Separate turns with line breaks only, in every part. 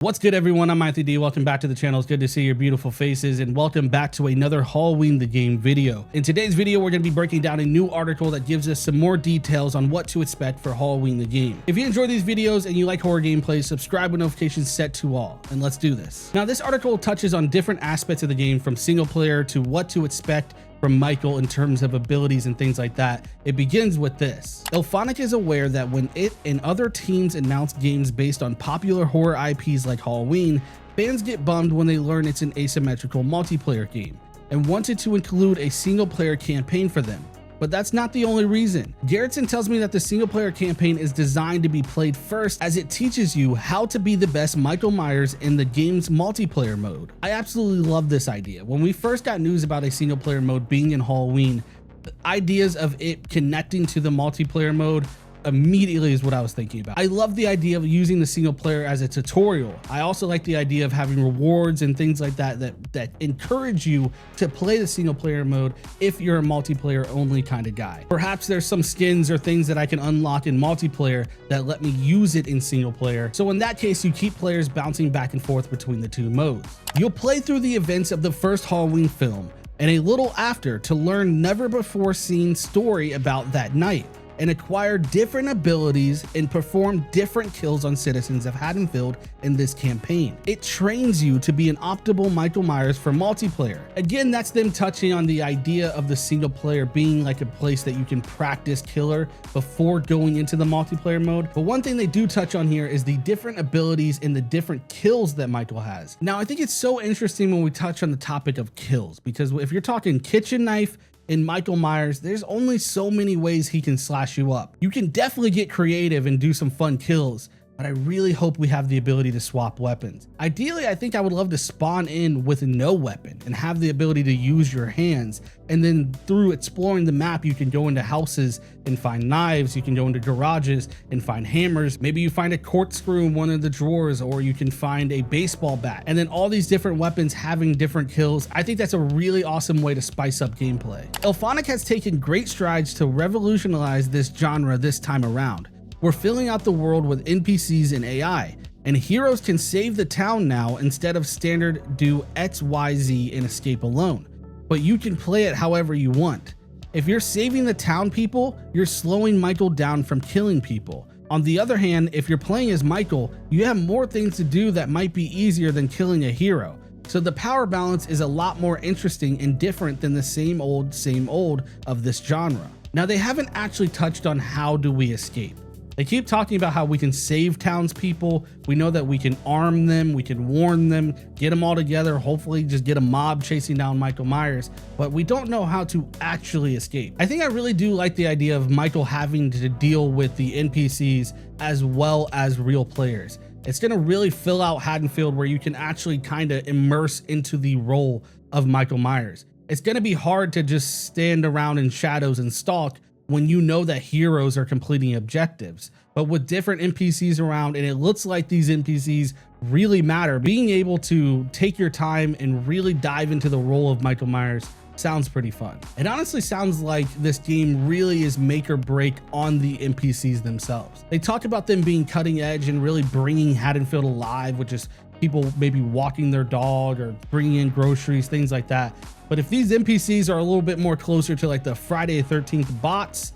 What's good, everyone? I'm IAnthonyD. Welcome back to the channel. It's good to see your beautiful faces, and welcome back to another Halloween the Game video. In today's video, we're going to be breaking down a new article that gives us some more details on what to expect for Halloween the Game. If you enjoy these videos and you like horror gameplay, subscribe with notifications set to all, and let's do this. Now, this article touches on different aspects of the game, from single player to what to expect from Michael in terms of abilities and things like that. It begins with this. Ilfonic is aware that when it and other teams announce games based on popular horror IPs like Halloween, fans get bummed when they learn it's an asymmetrical multiplayer game and wanted to include a single player campaign for them. But that's not the only reason. Garrettson tells me that the single player campaign is designed to be played first, as it teaches you how to be the best Michael Myers in the game's multiplayer mode. I absolutely love this idea. When we first got news about a single player mode being in Halloween, the ideas of it connecting to the multiplayer mode immediately is what I was thinking about. I love the idea of using the single player as a tutorial. I also like the idea of having rewards and things like that that encourage you to play the single player mode if you're a multiplayer only kind of guy. Perhaps there's some skins or things that I can unlock in multiplayer that let me use it in single player. So in that case, you keep players bouncing back and forth between the two modes. You'll play through the events of the first Halloween film and a little after to learn never before seen story about that night, and acquire different abilities and perform different kills on citizens of Haddonfield in this campaign. It trains you to be an optimal Michael Myers for multiplayer. Again, that's them touching on the idea of the single player being like a place that you can practice killer before going into the multiplayer mode. But one thing they do touch on here is the different abilities and the different kills that Michael has. Now, I think it's so interesting when we touch on the topic of kills, because if you're talking kitchen knife, in Michael Myers, there's only so many ways he can slash you up. You can definitely get creative and do some fun kills, but I really hope we have the ability to swap weapons. Ideally, I think I would love to spawn in with no weapon and have the ability to use your hands. And then through exploring the map, you can go into houses and find knives. You can go into garages and find hammers. Maybe you find a corkscrew in one of the drawers, or you can find a baseball bat. And then all these different weapons having different kills. I think that's a really awesome way to spice up gameplay. Ilfonic has taken great strides to revolutionize this genre this time around. We're filling out the world with NPCs and AI, and heroes can save the town now instead of standard do XYZ and escape alone. But you can play it however you want. If you're saving the town people, you're slowing Michael down from killing people. On the other hand, if you're playing as Michael, you have more things to do that might be easier than killing a hero. So the power balance is a lot more interesting and different than the same old of this genre. Now, they haven't actually touched on how do we escape. They keep talking about how we can save townspeople. We know that we can arm them, we can warn them, get them all together, hopefully just get a mob chasing down Michael Myers, but we don't know how to actually escape. I think I really do like the idea of Michael having to deal with the NPCs as well as real players. It's gonna really fill out Haddonfield, where you can actually kind of immerse into the role of Michael Myers. It's gonna be hard to just stand around in shadows and stalk when you know that heroes are completing objectives. But with different NPCs around, and it looks like these NPCs really matter, being able to take your time and really dive into the role of Michael Myers sounds pretty fun. It honestly sounds like this game really is make or break on the NPCs themselves. They talk about them being cutting edge and really bringing Haddonfield alive, which is people maybe walking their dog or bringing in groceries, things like that. But if these NPCs are a little bit more closer to like the Friday the 13th bots,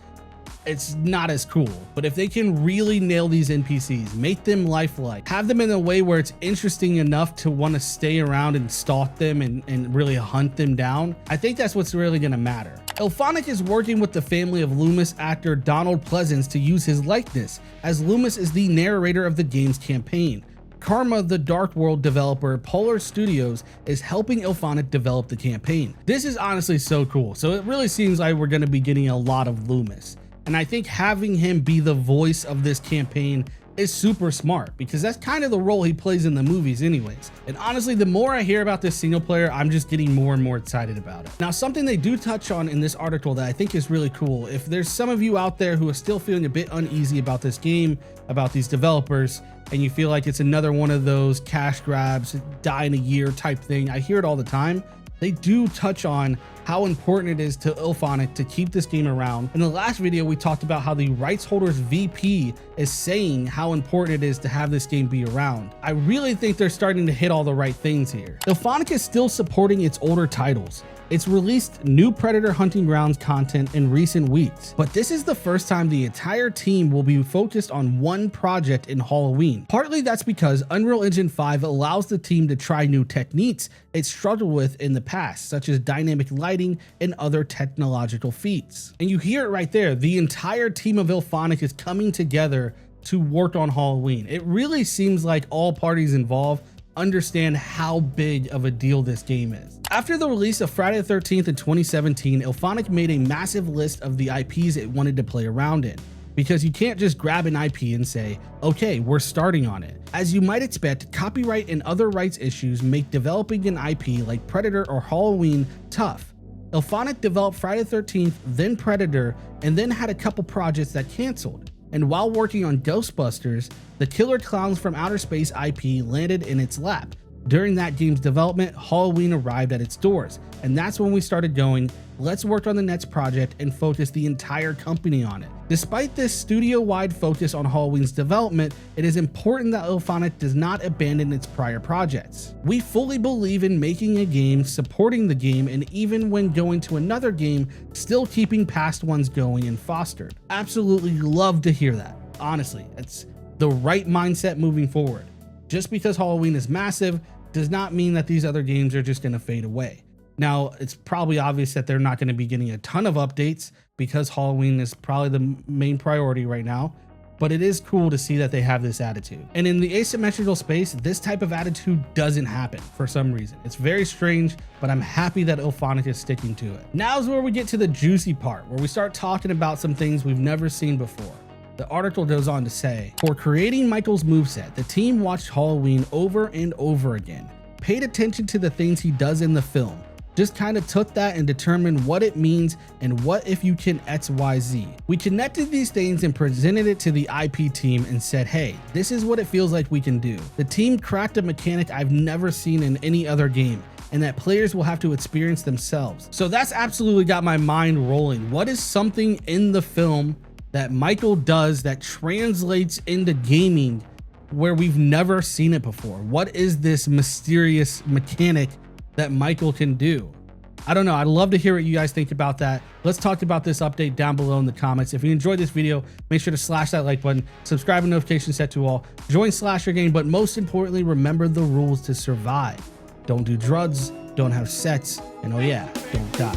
it's not as cool. But if they can really nail these NPCs, make them lifelike, have them in a way where it's interesting enough to want to stay around and stalk them and really hunt them down, I think that's what's really going to matter. Ilfonic is working with the family of Loomis actor Donald Pleasance to use his likeness, as Loomis is the narrator of the game's campaign. Karma, the Dark World developer, Polar Studios, is helping Ilfonic develop the campaign. This is honestly so cool. So it really seems like we're going to be getting a lot of Loomis. And I think having him be the voice of this campaign is super smart, because that's kind of the role he plays in the movies anyways. And honestly, the more I hear about this single player, I'm just getting more and more excited about it. Now, something they do touch on in this article that I think is really cool, if there's some of you out there who are still feeling a bit uneasy about this game, about these developers, and you feel like it's another one of those cash grabs, die in a year type thing, I hear it all the time. they do touch on how important it is to Ilfonic to keep this game around. In the last video, we talked about how the rights holders VP is saying how important it is to have this game be around. I really think they're starting to hit all the right things here. Ilfonic is still supporting its older titles. It's released new Predator Hunting Grounds content in recent weeks, but this is the first time the entire team will be focused on one project in Halloween. Partly that's because Unreal Engine 5 allows the team to try new techniques it struggled with in the past, such as dynamic lighting and other technological feats. And you hear it right there, the entire team of Ilfonic is coming together to work on Halloween. It really seems like all parties involved understand how big of a deal this game is. After the release of Friday the 13th in 2017, Ilfonic made a massive list of the IPs it wanted to play around in, because you can't just grab an IP and say, okay, we're starting on it. As you might expect, copyright and other rights issues make developing an IP like Predator or Halloween tough. Ilfonic developed Friday the 13th, then Predator, and then had a couple projects that canceled. And while working on Ghostbusters, the Killer Clowns from Outer Space IP landed in its lap. During that game's development, Halloween arrived at its doors, and that's when we started going, let's work on the next project and focus the entire company on it. Despite this studio-wide focus on Halloween's development, it is important that Ilfonic does not abandon its prior projects. We fully believe in making a game, supporting the game, and even when going to another game, still keeping past ones going and fostered. Absolutely love to hear that. Honestly, it's the right mindset moving forward. Just because Halloween is massive does not mean that these other games are just going to fade away. Now, it's probably obvious that they're not going to be getting a ton of updates because Halloween is probably the main priority right now, but it is cool to see that they have this attitude. And in the asymmetrical space, this type of attitude doesn't happen for some reason. It's very strange, but I'm happy that Ilfonic is sticking to it. Now is where we get to the juicy part, where we start talking about some things we've never seen before. The article goes on to say, for creating Michael's moveset, the team watched Halloween over and over again, paid attention to the things he does in the film, just kind of took that and determined what it means and what if you can XYZ. We connected these things and presented it to the IP team and said, hey, this is what it feels like we can do. The team cracked a mechanic I've never seen in any other game, and that players will have to experience themselves. So that's absolutely got my mind rolling. What is something in the film that Michael does that translates into gaming where we've never seen it before? What is this mysterious mechanic that Michael can do? I don't know. I'd love to hear what you guys think about that. Let's talk about this update down below in the comments. If you enjoyed this video, make sure to slash that like button, subscribe and notifications set to all, join Slasher Gang, but most importantly, remember the rules to survive. Don't do drugs, don't have sex, and oh yeah, don't die.